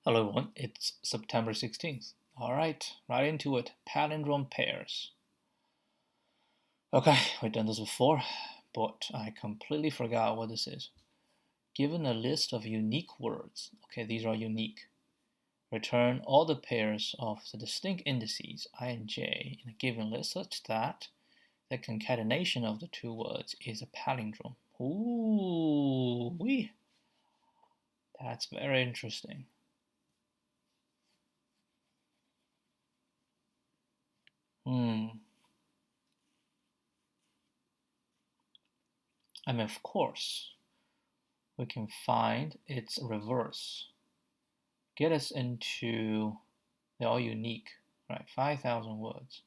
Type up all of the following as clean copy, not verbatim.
Hello everyone, it's September 16th. Alright, right into it. Palindrome pairs. Okay, we've done this before, but I completely forgot what this is. Given a list of unique words, okay, these are unique. Return all the pairs of the distinct indices I and j in a given list such that the concatenation of the two words is a palindrome. Ooh, wee. That's very interesting. And of course, we can find its reverse. Get us into, they're all unique, right? 5,000 words.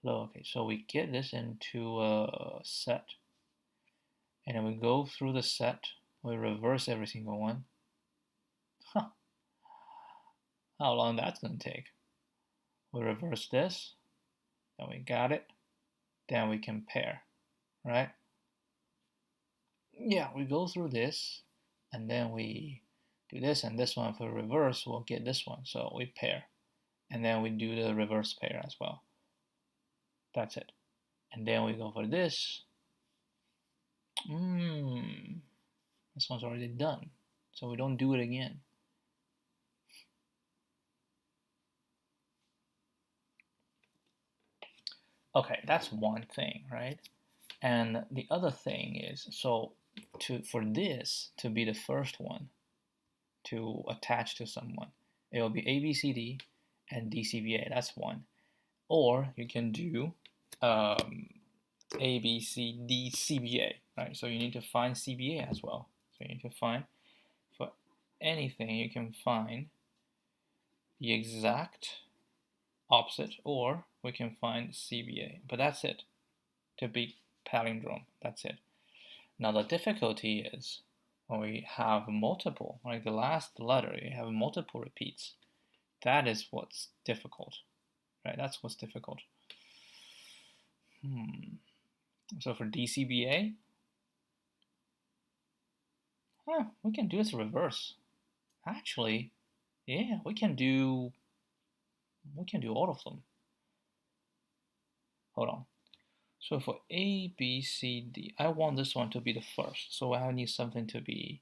Okay, so we get this into a set. And then we go through the set. We reverse every single one. Huh. How long that's going to take? We reverse this. Then we got it. Then we compare, right? Yeah, we go through this. And then we do this and this one. If we reverse, we'll get this one. So we pair. And then we do the reverse pair as well. That's it. And then we go for this. This one's already done, so we don't do it again. Okay, that's one thing, right? And the other thing is, so for this to be the first one to attach to someone, it will be ABCD and DCBA. That's one. Or you can do ABCD CBA, right? So you need to find CBA as well. So you need to find, for anything, you can find the exact opposite, or we can find CBA. But that's it. To be palindrome, that's it. Now the difficulty is when we have multiple, like the last letter, you have multiple repeats. That is what's difficult, right? That's what's difficult. So for DCBA, we can do this reverse. Actually, yeah, we can do all of them. Hold on. So for A, B, C, D, I want this one to be the first. So I need something to be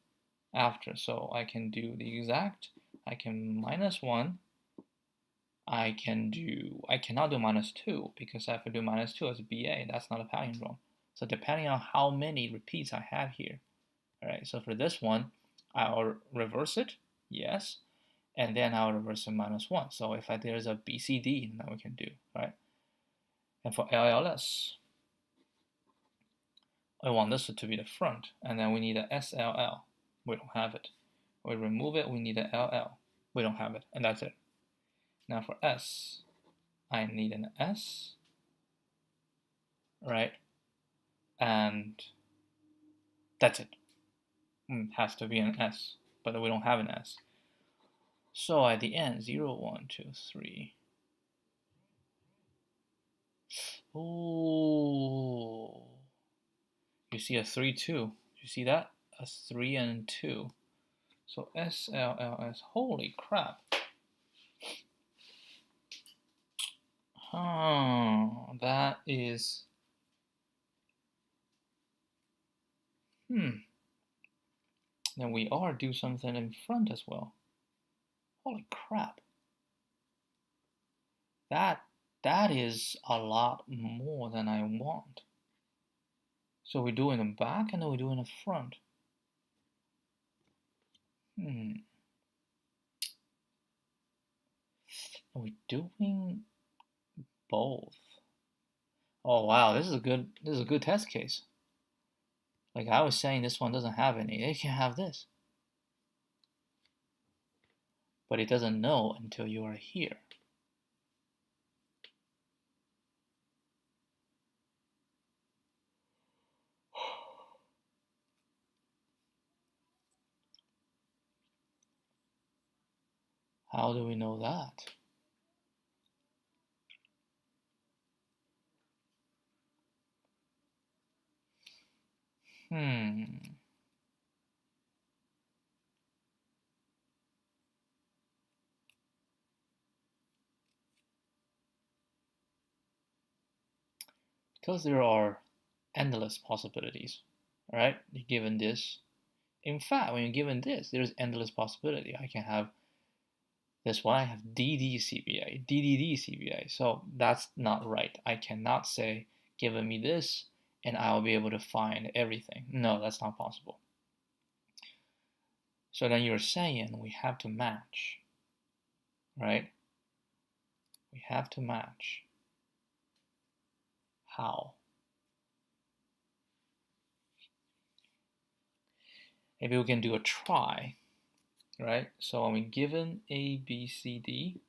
after. So I can do the exact. I can -1. I cannot do -2 because I have to do -2 as BA. That's not a palindrome. So depending on how many repeats I have here. All right, so for this one, I'll reverse it, yes. And then I'll reverse it -1. So if there's a BCD, then we can do, right? And for LLS, I want this to be the front, and then we need a SLL. We don't have it. We remove it, we need a LL. We don't have it, and that's it. Now for S, I need an S, right? And that's it. Has to be an S, but we don't have an S. So at the end, 0, 1, 2, 3. Oh, you see a 3, 2. You see that? A 3 and 2. So SLLS, holy crap. That is, then we are do something in front as well. Holy crap. That is a lot more than I want. So we do in the back and then we do in the front. Are we doing both? Oh wow, this is a good test case. Like I was saying, this one doesn't have any. It can have this. But it doesn't know until you are here. How do we know that? because there are endless possibilities, right? Given this, in fact, when you're given this, there's endless possibility. I can have this one, I have DD CBA. So that's not right. I cannot say, given me this, and I'll be able to find everything. No, that's not possible. So then you're saying we have to match, right? We have to match. How? Maybe we can do a try, right? So when we given A, B, C, D,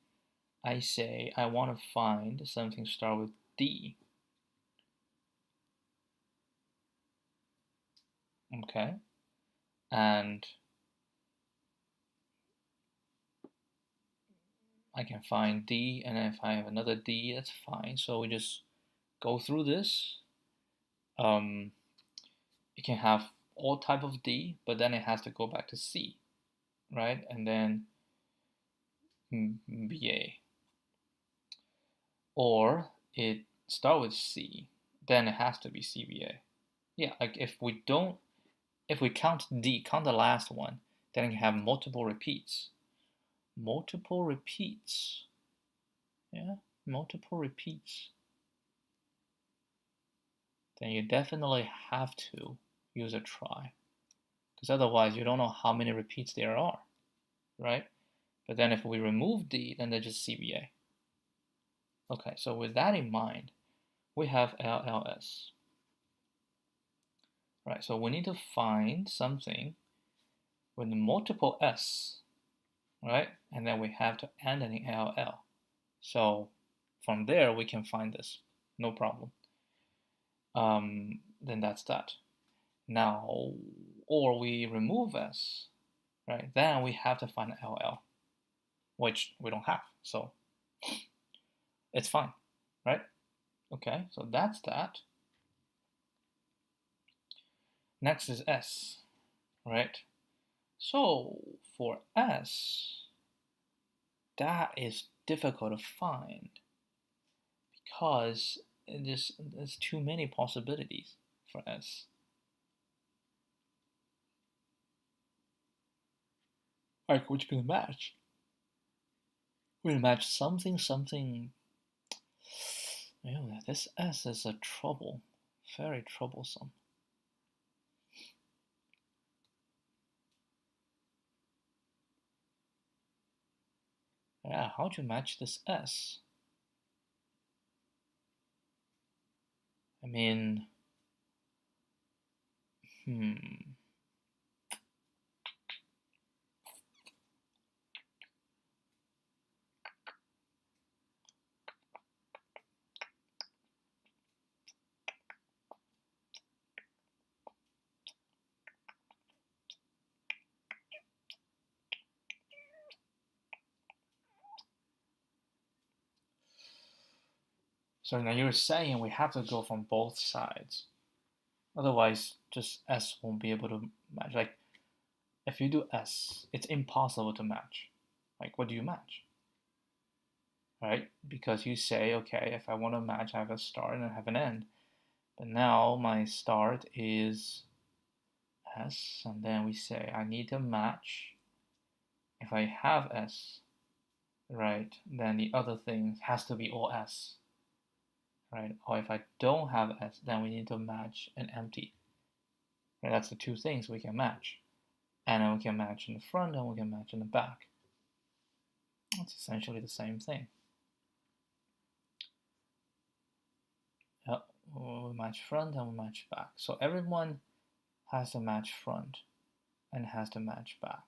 I say I want to find something start with D. Okay, and I can find D, and if I have another D, that's fine. So we just go through this. It can have all type of D, but then it has to go back to C, right? And then BA. Or it start with C, then it has to be CBA. Yeah, like if we count D, count the last one, then you have multiple repeats. Multiple repeats. Yeah, multiple repeats. Then you definitely have to use a try. Because otherwise you don't know how many repeats there are, right? But then if we remove D, then they're just CBA. Okay, so with that in mind, we have LLS. Right, so we need to find something with multiple S, right? And then we have to end in LL. So from there, we can find this, no problem. Then that's that. Now, or we remove S, right? Then we have to find LL, which we don't have, so it's fine, right? Okay, so that's that. Next is S, right? So for S, that is difficult to find because there's too many possibilities for S. Like, which can match? We'll match something, something. This S is a trouble, very troublesome. Yeah, how do you match this S? I mean, So now you're saying we have to go from both sides. Otherwise, just S won't be able to match. Like, if you do S, it's impossible to match. Like, what do you match? Right? Because you say, okay, if I want to match, I have a start and I have an end. But now my start is S, and then we say I need to match. If I have S, right, then the other thing has to be all S. Right? Or if I don't have S, then we need to match an empty. Right? That's the two things we can match. And then we can match in the front and we can match in the back. It's essentially the same thing. Yep. We match front and we match back. So everyone has to match front and has to match back.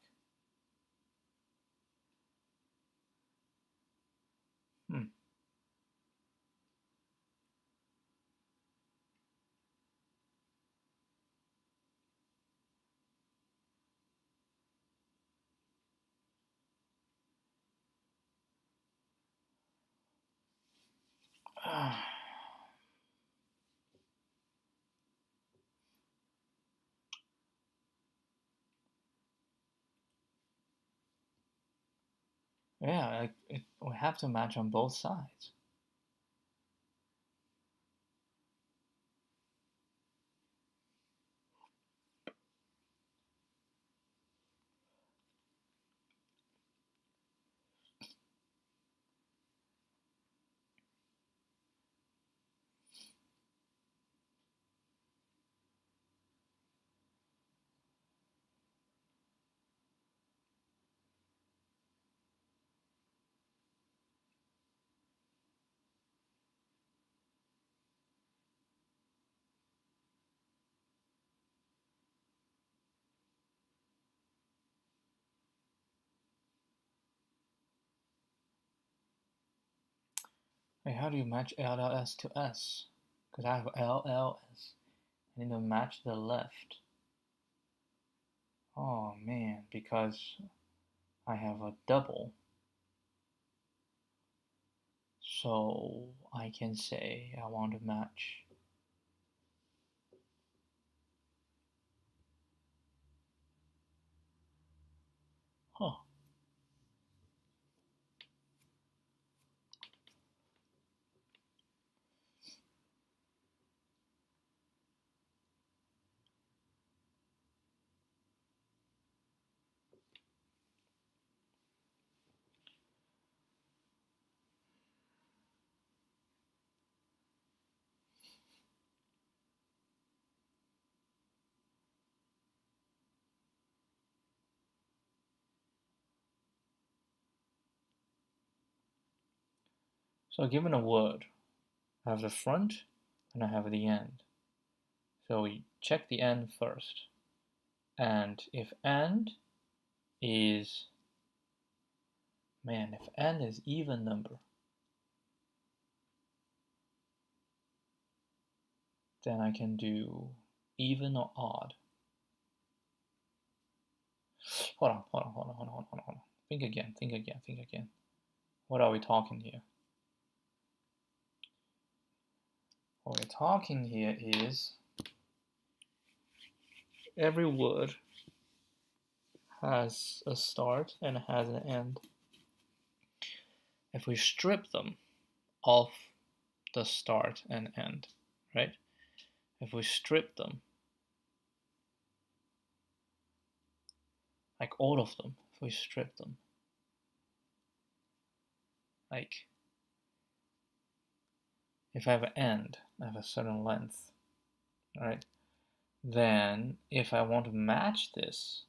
Yeah, we have to match on both sides. Wait, how do you match LLS to S? Because I have LLS. I need to match the left. Oh man, because I have a double. So I can say I want to match. Huh. So given a word, I have the front and I have the end. So we check the end first. And if end is, if end is even number, then I can do even or odd. Hold on. Think again. What are we talking here? What we're talking here is every word has a start and has an end. If we strip them of the start and end, right? If we strip them, like all of them, if we strip them, like if I have an end, I have a certain length, right? Then if I want to match this,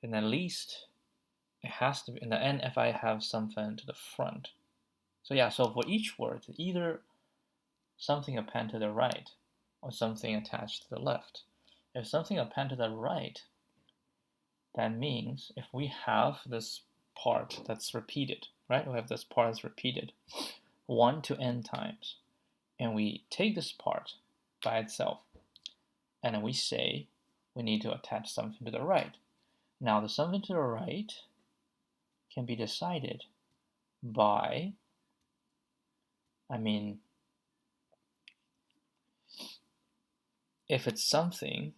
then at least it has to be in the end if I have something to the front. So yeah, so for each word, either something append to the right or something attached to the left. If something append to the right, that means if we have this part that's repeated, right? We have this part that's repeated 1 to n times, and we take this part by itself, and then we say we need to attach something to the right. Now the something to the right can be decided by, if it's something,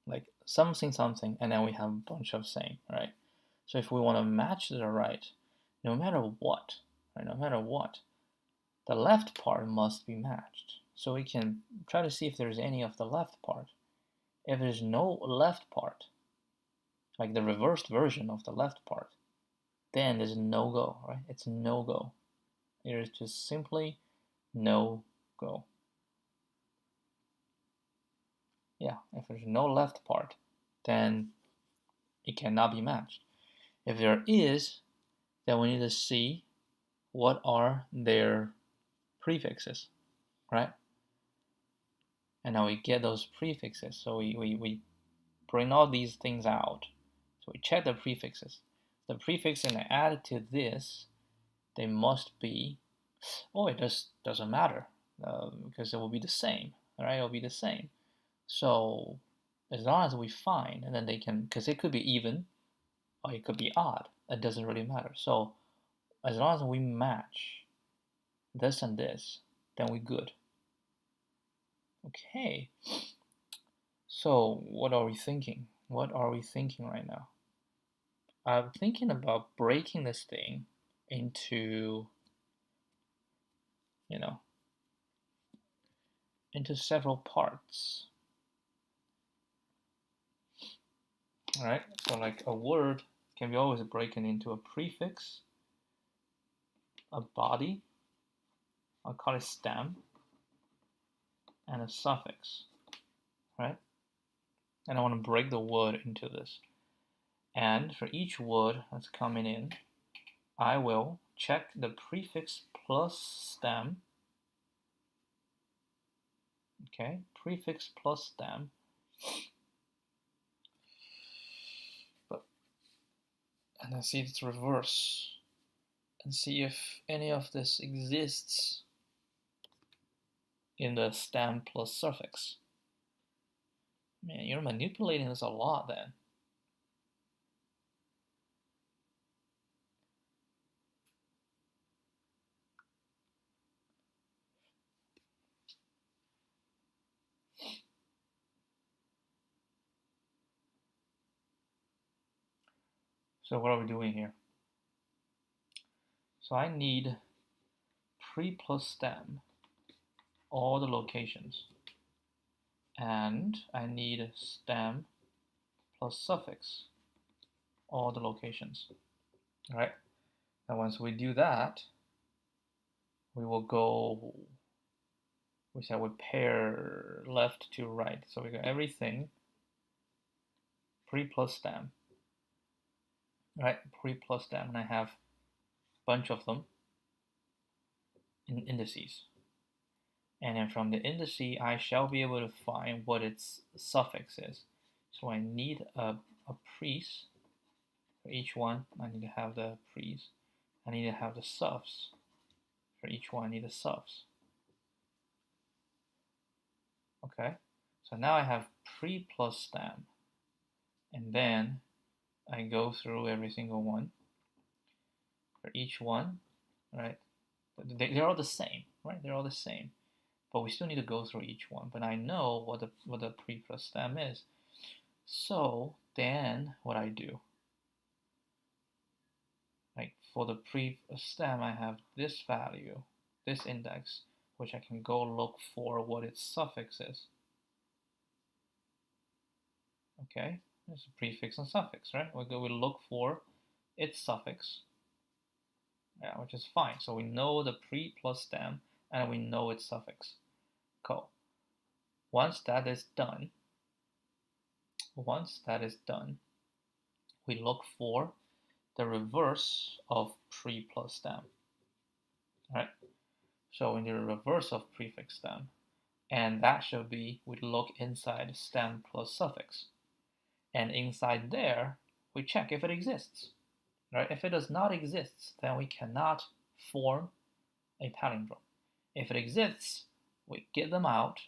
like something, and then we have a bunch of same, right? So if we want to match to the right, no matter what, right, the left part must be matched. So we can try to see if there's any of the left part. If there's no left part, like the reversed version of the left part, then there's no go, right? It's no go. It is just simply no go. Yeah, if there's no left part, then it cannot be matched. If there is, then we need to see what are their prefixes, right? And now we get those prefixes. So we bring all these things out. So we check the prefixes. The prefix and add to this, they must be, it just doesn't matter because it will be the same, right? It will be the same. So as long as we find, and then they can, because it could be even or it could be odd. It doesn't really matter. So as long as we match this and this, then we're good. Okay. So what are we thinking? What are we thinking right now? I'm thinking about breaking this thing into, into several parts. All right. So like a word can be always broken into a prefix, a body, I'll call it stem, and a suffix, right? And I want to break the word into this. And for each word that's coming in, I will check the prefix plus stem. Okay, prefix plus stem. And then see it's reverse. and see if any of this exists in the stem plus suffix. Man, you're manipulating this a lot then. So what are we doing here? So I need pre plus stem, all the locations. And I need stem plus suffix, all the locations. All right. Now once we do that, we will go, we said we pair left to right. So we got everything pre plus stem. Right, pre plus stem, and I have a bunch of them in indices. And then from the indices, I shall be able to find what its suffix is. So I need a pres for each one. I need to have the pres. I need to have the suffs. For each one, I need a suffs. Okay, so now I have pre plus stem. And then I go through every single one. For each one, right? They're all the same, right? They're all the same. But we still need to go through each one. But I know what the pre plus stem is. So then what I do, like for the pre stem, I have this value, this index, which I can go look for what its suffix is. Okay, it's a prefix and suffix, right? We look for its suffix, yeah, which is fine. So we know the pre plus stem and we know its suffix. Cool. Once that is done, we look for the reverse of pre plus stem. Right? So we need a reverse of prefix stem. And that should be, we look inside stem plus suffix. And inside there, we check if it exists. Right? If it does not exist, then we cannot form a palindrome. If it exists, we get them out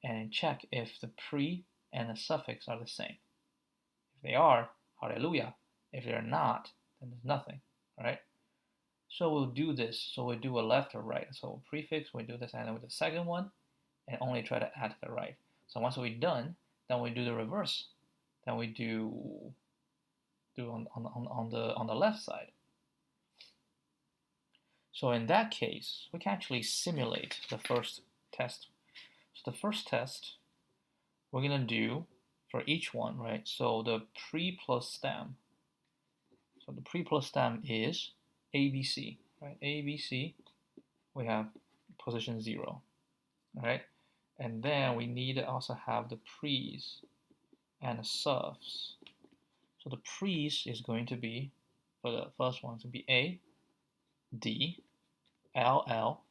and check if the pre and the suffix are the same. If they are, hallelujah. If they're not, then there's nothing, right? So we'll do this. So we'll do a left or right. So prefix, we do this, and then with the second one, and only try to add to the right. So once we're done, then we do the reverse. Then we do on the left side. So in that case, we can actually simulate the first test. So the first test, we're gonna do for each one, right? So the pre plus stem. So the pre plus stem is ABC, right? ABC, we have position 0, right? And then we need to also have the pres and the suffs. So the pres is going to be, for the first one, to be A, D, L, L,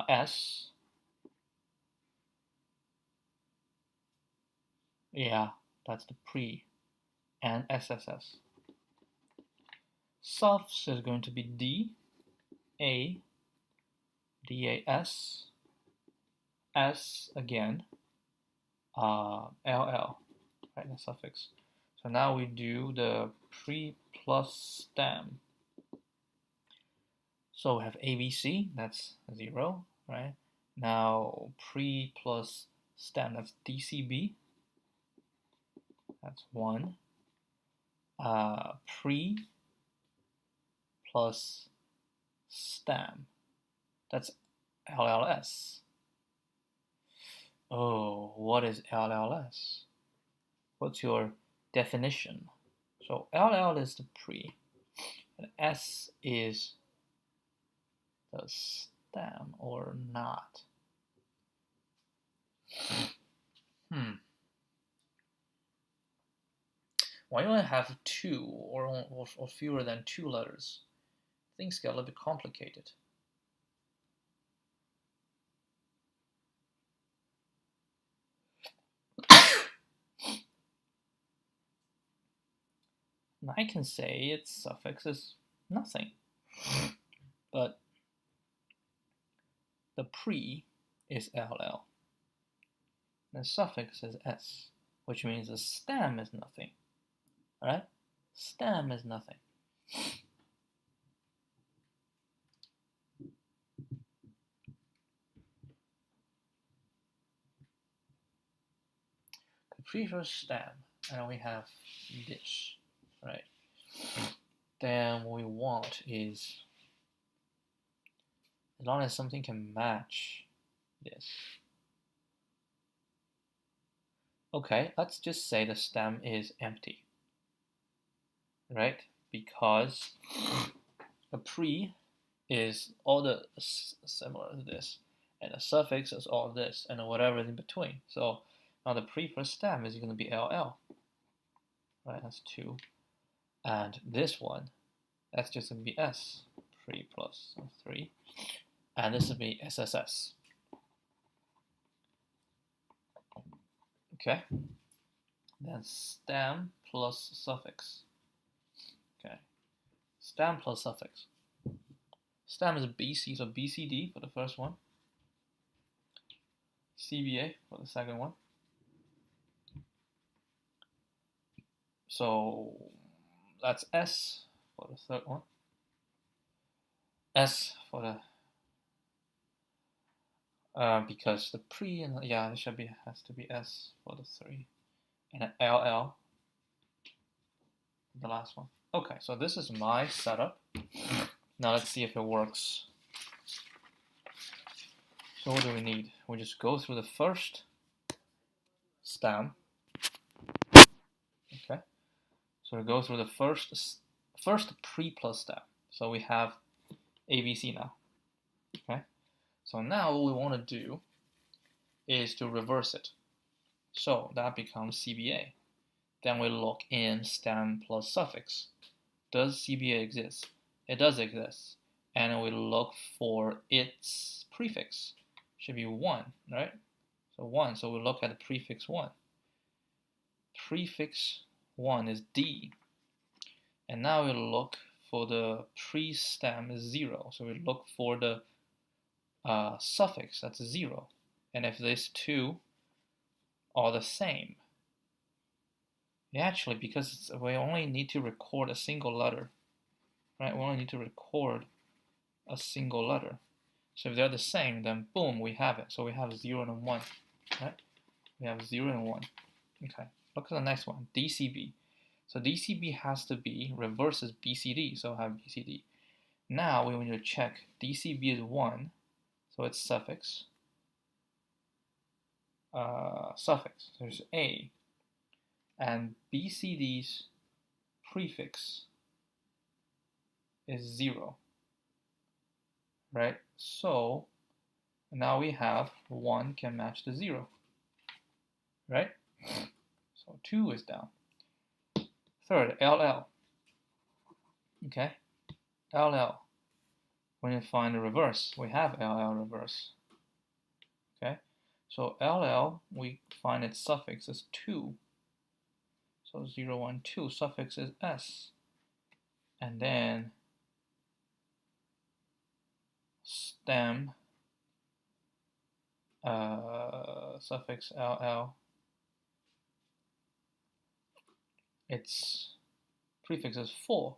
S. Yeah, that's the pre, and SSS. Suffs is going to be D, A, DAS, S again, LL, right, the suffix. So now we do the pre plus stem. So we have ABC, that's 0, right? Now pre plus stem, that's DCB, that's 1. Pre plus stem, that's LLS. Oh, what is LLS? What's your definition? So LL is the pre, and S is the stem or not. When you only have 2 or fewer than 2 letters, things get a little bit complicated. And I can say its suffix is nothing. But the pre is LL. The suffix is S, which means the stem is nothing. Alright? Stem is nothing. The pre-first stem, and we have this, right? Then what we want is, as long as something can match this. Okay, let's just say the stem is empty, right? Because the pre is all the similar to this, and the suffix is all this, and whatever is in between. So now the pre first stem is going to be LL, right? That's 2. And this one, that's just going to be S, pre plus 3. And this will be SSS. Okay. Then stem plus suffix. Okay. Stem plus suffix. Stem is BC, so BCD for the first one. CBA for the second one. So that's S for the third one. S for the because the pre and yeah, it should be has to be S for the 3, and then LL the last one. Okay, so this is my setup. Now let's see if it works. So what do we need? We just go through the first stem. Okay, so we go through the first pre plus stem. So we have ABC now. Okay, so now what we want to do is to reverse it. So that becomes CBA. Then we look in stem plus suffix. Does CBA exist? It does exist. And we look for its prefix. Should be 1, right? So 1, so we look at the prefix 1. Prefix 1 is D. And now we look for the pre-stem is 0. So we look for the suffix, that's 0. And if these two are the same, actually, because we only need to record a single letter, right? We only need to record a single letter. So if they're the same, then boom, we have it. So we have 0 and 1, right? We have 0 and 1. Okay, look at the next one, DCB. So DCB has to be reverses BCD, so I have BCD. Now we need to check DCB is 1, so it's suffix. Suffix, there's A. And BCD's prefix is 0, right? So now we have 1 can match the 0, right? So 2 is down. Third, LL. Okay, LL. When you find the reverse, we have LL reverse. Okay, so LL, we find its suffix is 2. So 0, 1, 2, suffix is S. And then stem, suffix LL, its prefix is 4.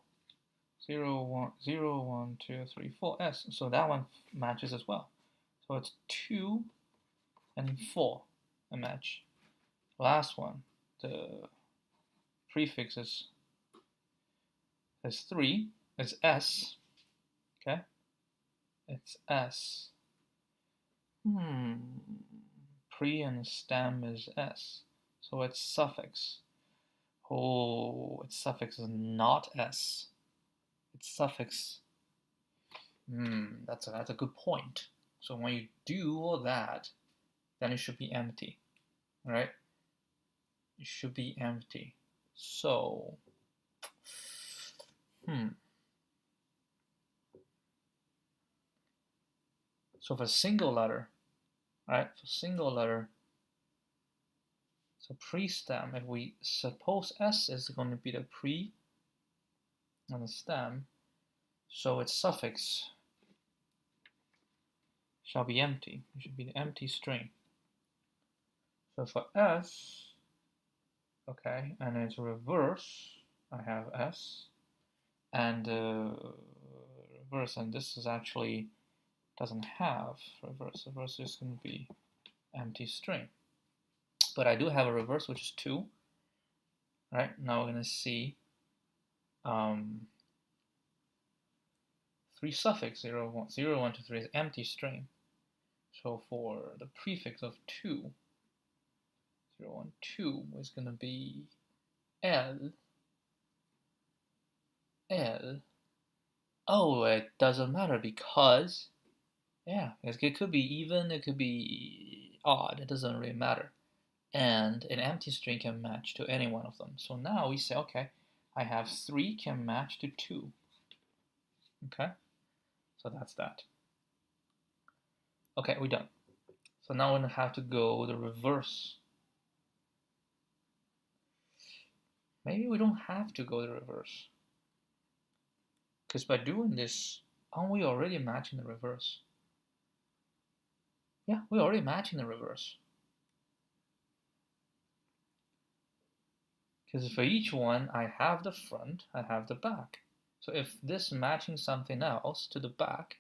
0, 1, 0, 1, 2, 3, 4, S. So that one matches as well. So it's 2 and 4 a match. Last one, the prefix is 3. It's S. Okay, it's S. Pre and stem is S. So its suffix. Oh, its suffix is not S. Its suffix. That's a good point. So when you do all that, then it should be empty, right? It should be empty. So, So for single letter, right? For single letter, so pre-stem, if we suppose S is going to be the pre and the stem, So its suffix shall be empty. It should be the empty string. So for S, okay, and its reverse, I have S, and reverse, and this is actually doesn't have reverse. Reverse is going to be empty string. But I do have a reverse, which is 2. Right, now we're going to see 3 suffix 0, 1, 0, 1, 2, 3 is empty string. So for the prefix of 2, 0, 1, 2 is going to be L. Oh, it doesn't matter because, yeah, it could be even, it could be odd, it doesn't really matter. And an empty string can match to any one of them. So now we say, okay, I have 3 can match to 2. Okay, so that's that. Okay, we're done. So now we're going to have to go the reverse. Maybe we don't have to go the reverse. Because by doing this, aren't we already matching the reverse? Yeah, we're already matching the reverse. Because for each one, I have the front, I have the back. So if this matching something else to the back,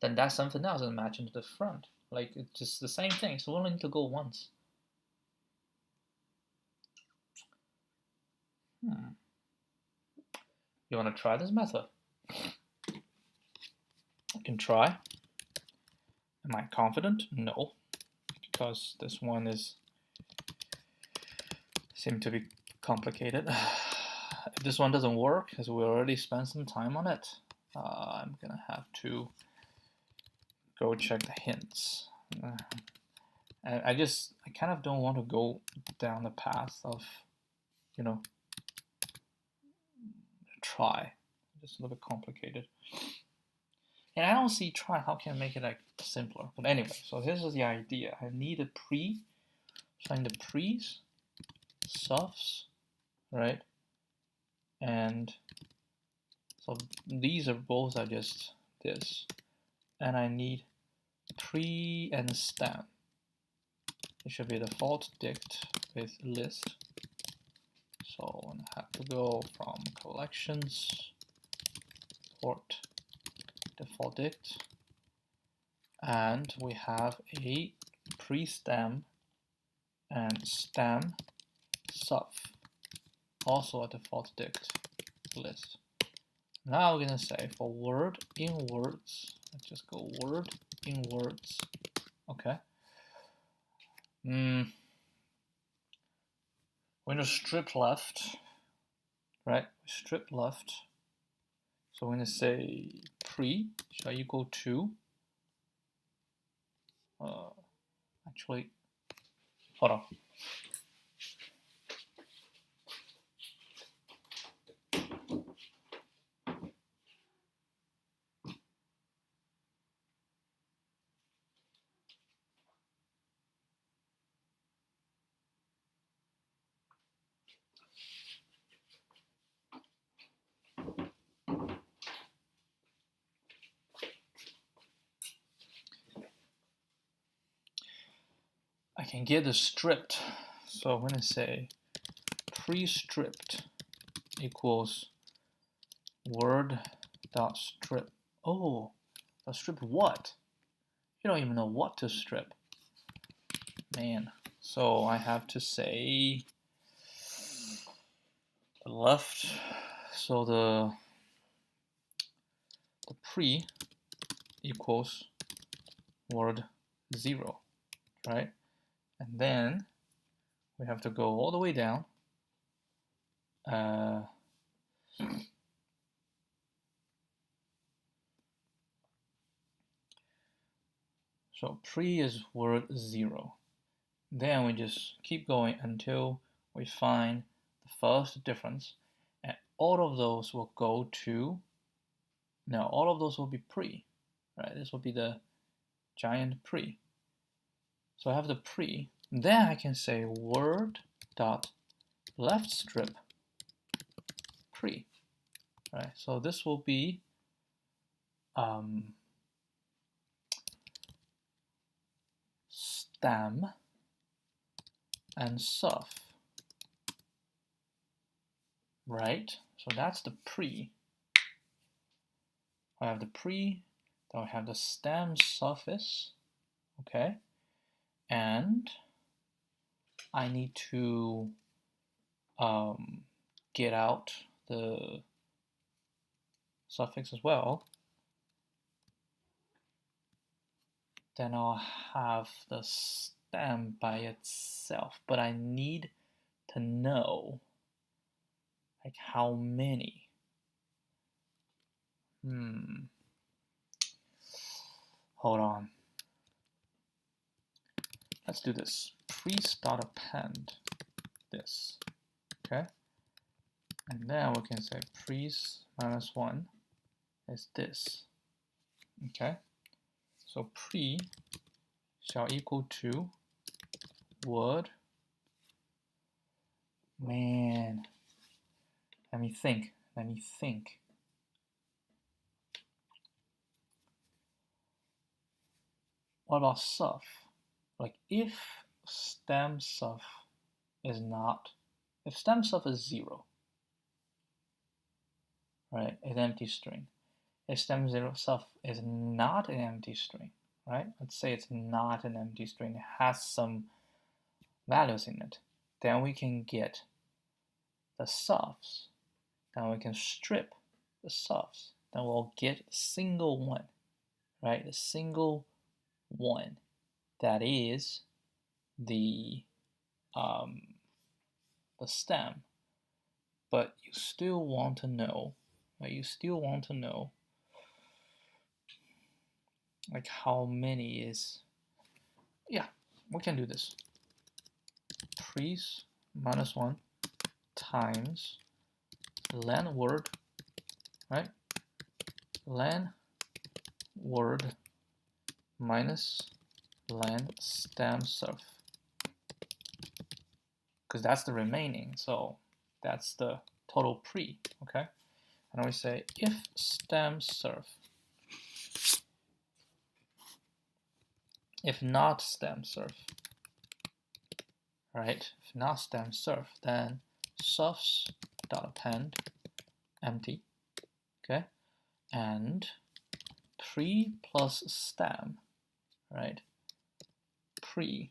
then that something else is matching to the front. Like, it's just the same thing, so we only need to go once. You want to try this method? I can try. Am I confident? No, because this one seems to be complicated. If this one doesn't work, because we already spent some time on it, I'm gonna have to go check the hints. I kind of don't want to go down the path of, you know, try. Just a little bit complicated. And I don't see try. How can I make it like simpler? But anyway, so this is the idea. I need a pre, so I need the pre's, suffs, right? And so these are both are just this. And I need pre and stem. It should be default dict with list. So I'm gonna have to go from collections, port, default dict, and we have a pre-stem and stem suff, also a default dict list. Now we're gonna say for word in words, let's just go word in words. Okay. We're gonna strip left, right? Strip left. So we're gonna say pre shall equal to. Actually, hold on. I can get the stripped. So I'm gonna say pre-stripped equals word dot strip. Oh, strip what? You don't even know what to strip. Man. So I have to say the left. So the pre equals word 0, right? And then we have to go all the way down. So pre is word 0. Then we just keep going until we find the first difference, and all of those will go to, no, all of those will be pre, right? This will be the giant pre. So I have the pre, then I can say word dot left strip pre, right? So this will be stem and suff, right? So that's the pre. I have the pre, then I have the stem suffix, okay? And I need to get out the suffix as well. Then I'll have the stem by itself, but I need to know like how many. Hold on. Let's do this. Priest.append this. Okay? And then we can say priest -1 is this. Okay? So pre shall equal to word. Man, let me think. What about suff? Like if stem suff is not, if stem suff is 0, right, an empty string. If stem 0 suff is not an empty string, right? Let's say it's not an empty string, it has some values in it. Then we can get the suffs. Then we can strip the suffs. Then we'll get a single one, right? A single one that is the stem. But you still want to know, right? You still want to know like how many is, yeah, we can do this. Priest -1 times len word, right? Len word minus len stem suff, because that's the remaining, so that's the total pre, okay? And we say if stem suff, if not stem suff, right? If not stem suff, then suffs.append empty, okay? And pre plus stem, right? Pre.append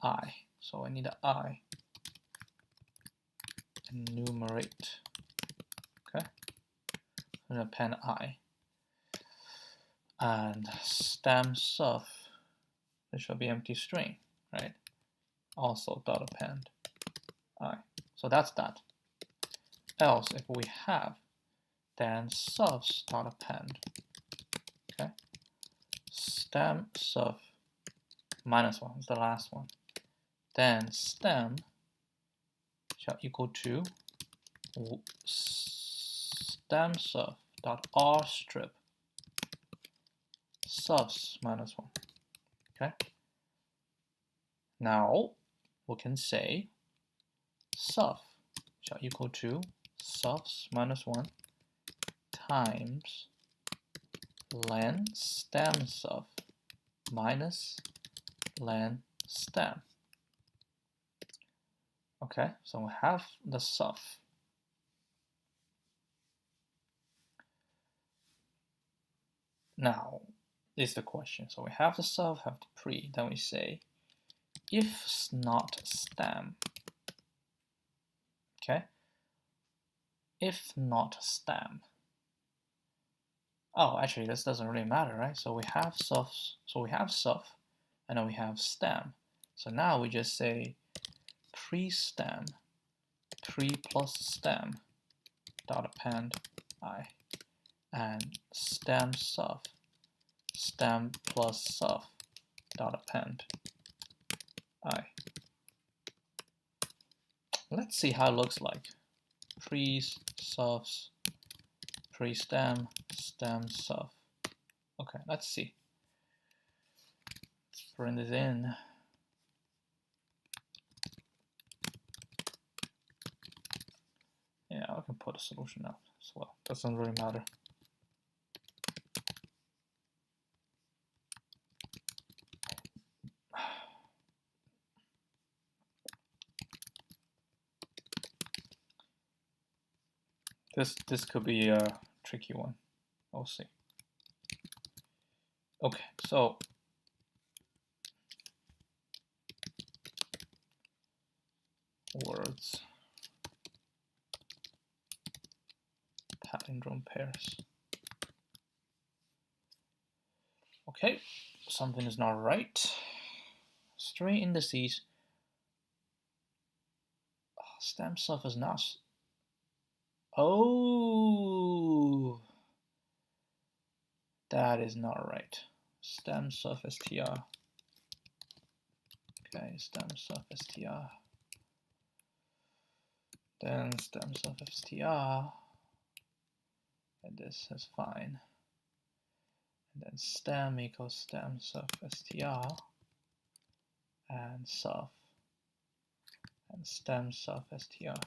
I. So I need an I. Enumerate, okay? And append I. And stem suff, it should be empty string, right? Also .append I. So that's that. Else, if we have, then suffs.append, okay? Stem suff -1 is the last one. Then stem shall equal to stem suff.rstrip suffs -1, okay? Now we can say suff shall equal to suffs -1 times len stem suff minus len stem. Okay, so we have the suff. Now is the question. So we have the suff, have the pre, then we say if not stem, okay? If not stem. Oh, actually, this doesn't really matter, right? So we have suffs, and then we have stem. So now we just say pre-stem, pre plus stem dot append I, and stem suff, stem plus suff dot append I. Let's see how it looks like. Pre suffs, pre stem, stem suff. Okay, let's see. Let's print it in. Yeah, I can put a solution out as well. Doesn't really matter. This could be a tricky one. We'll see. Okay, so words, palindrome pairs. Okay, something is not right. String indices. Stem stuff is not. Oh, that is not right. Stem stuff str. Okay, stem stuff str. Then stem stuff str. And this is fine. And then stem equals stem stuff str. And stuff. And stem stuff str.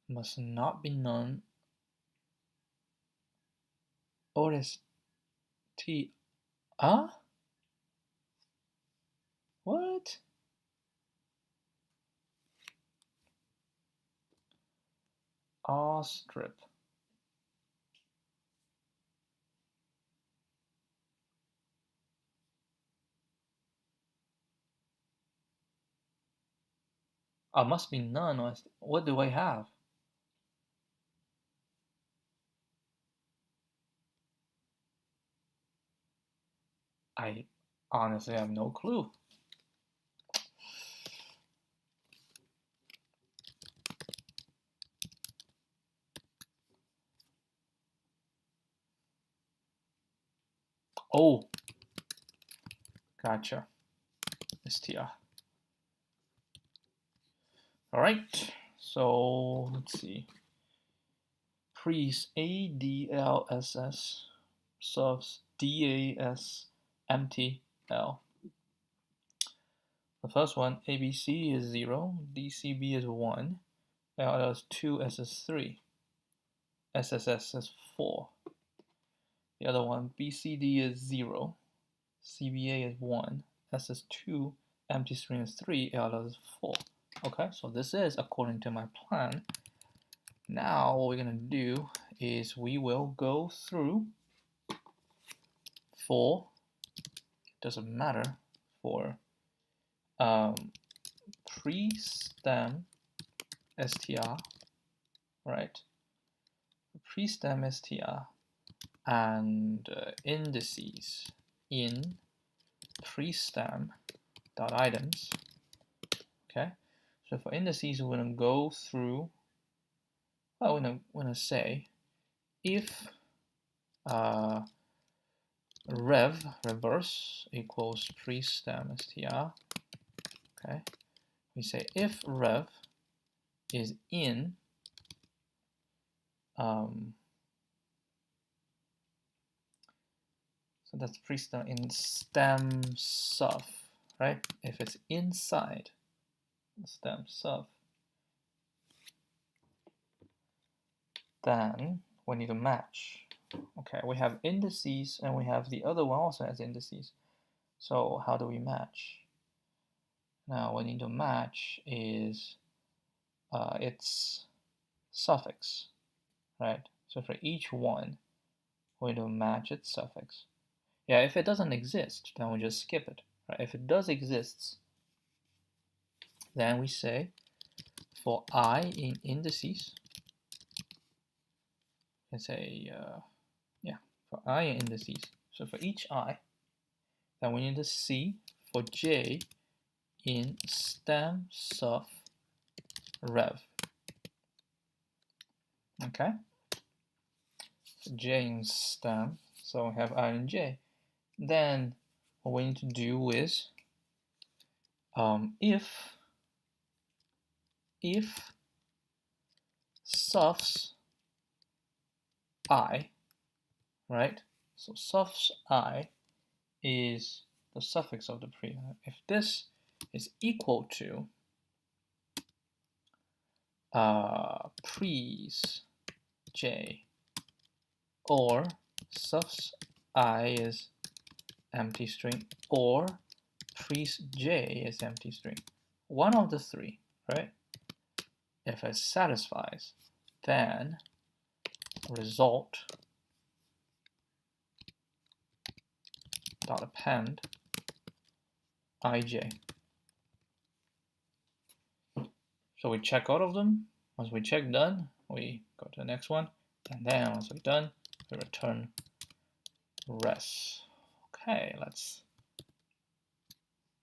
Must not be none. Or is T. What? R strip. Must be none. What do I have? I honestly have no clue. Oh, gotcha. str. All right, so let's see. Pre's ADLSS subs DASMTL. The first one, ABC is 0, DCB is 1, LL is 2, SS is 3, SSS is 4. The other one, BCD is 0, CBA is 1, SS is 2, empty string is 3, LL is 4. Okay, so this is according to my plan. Now what we're going to do is we will go through for, doesn't matter, for pre-stem str, right? Pre-stem str and indices in pre-stem dot items. Okay, so for indices we're going to go through. Well, we're going to say if reverse equals pre-stem str. Okay, we say if rev is in so that's pre-stem in stem suf, right? If it's inside stem suf, then we need to match. Okay, we have indices and we have the other one also has indices. So how do we match? Now what we need to match is its suffix, right? So for each one, we need to match its suffix. Yeah, if it doesn't exist, then we just skip it. Right? If it does exist, then we say for I in indices, and say for I in indices. So for each I, then we need to see for j in stem suf rev. Okay, so j in stem, so we have I and j. Then what we need to do is if suffs I, right? So suffs I is the suffix of the pre. If this is equal to Pre's j, or suffs I is empty string, or pre's j is empty string. One of the three, right? If it satisfies, then result dot append ij. So we check all of them. Once we check done, we go to the next one, and then once we're done, we return res. Okay, let's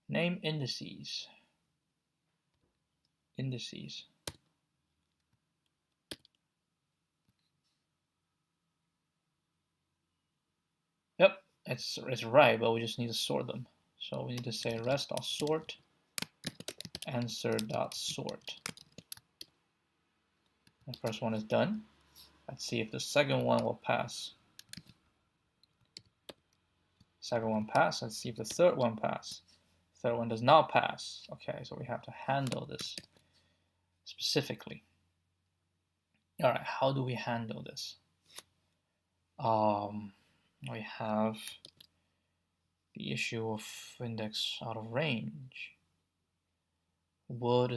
name indices. Indices. Yep, it's right, but we just need to sort them. So we need to say res.sort answer.sort. The first one is done. Let's see if the second one will pass. Second one passed. Let's see if the third one passes. Third one does not pass. Okay, so we have to handle this specifically. All right, how do we handle this? We have the issue of index out of range. Would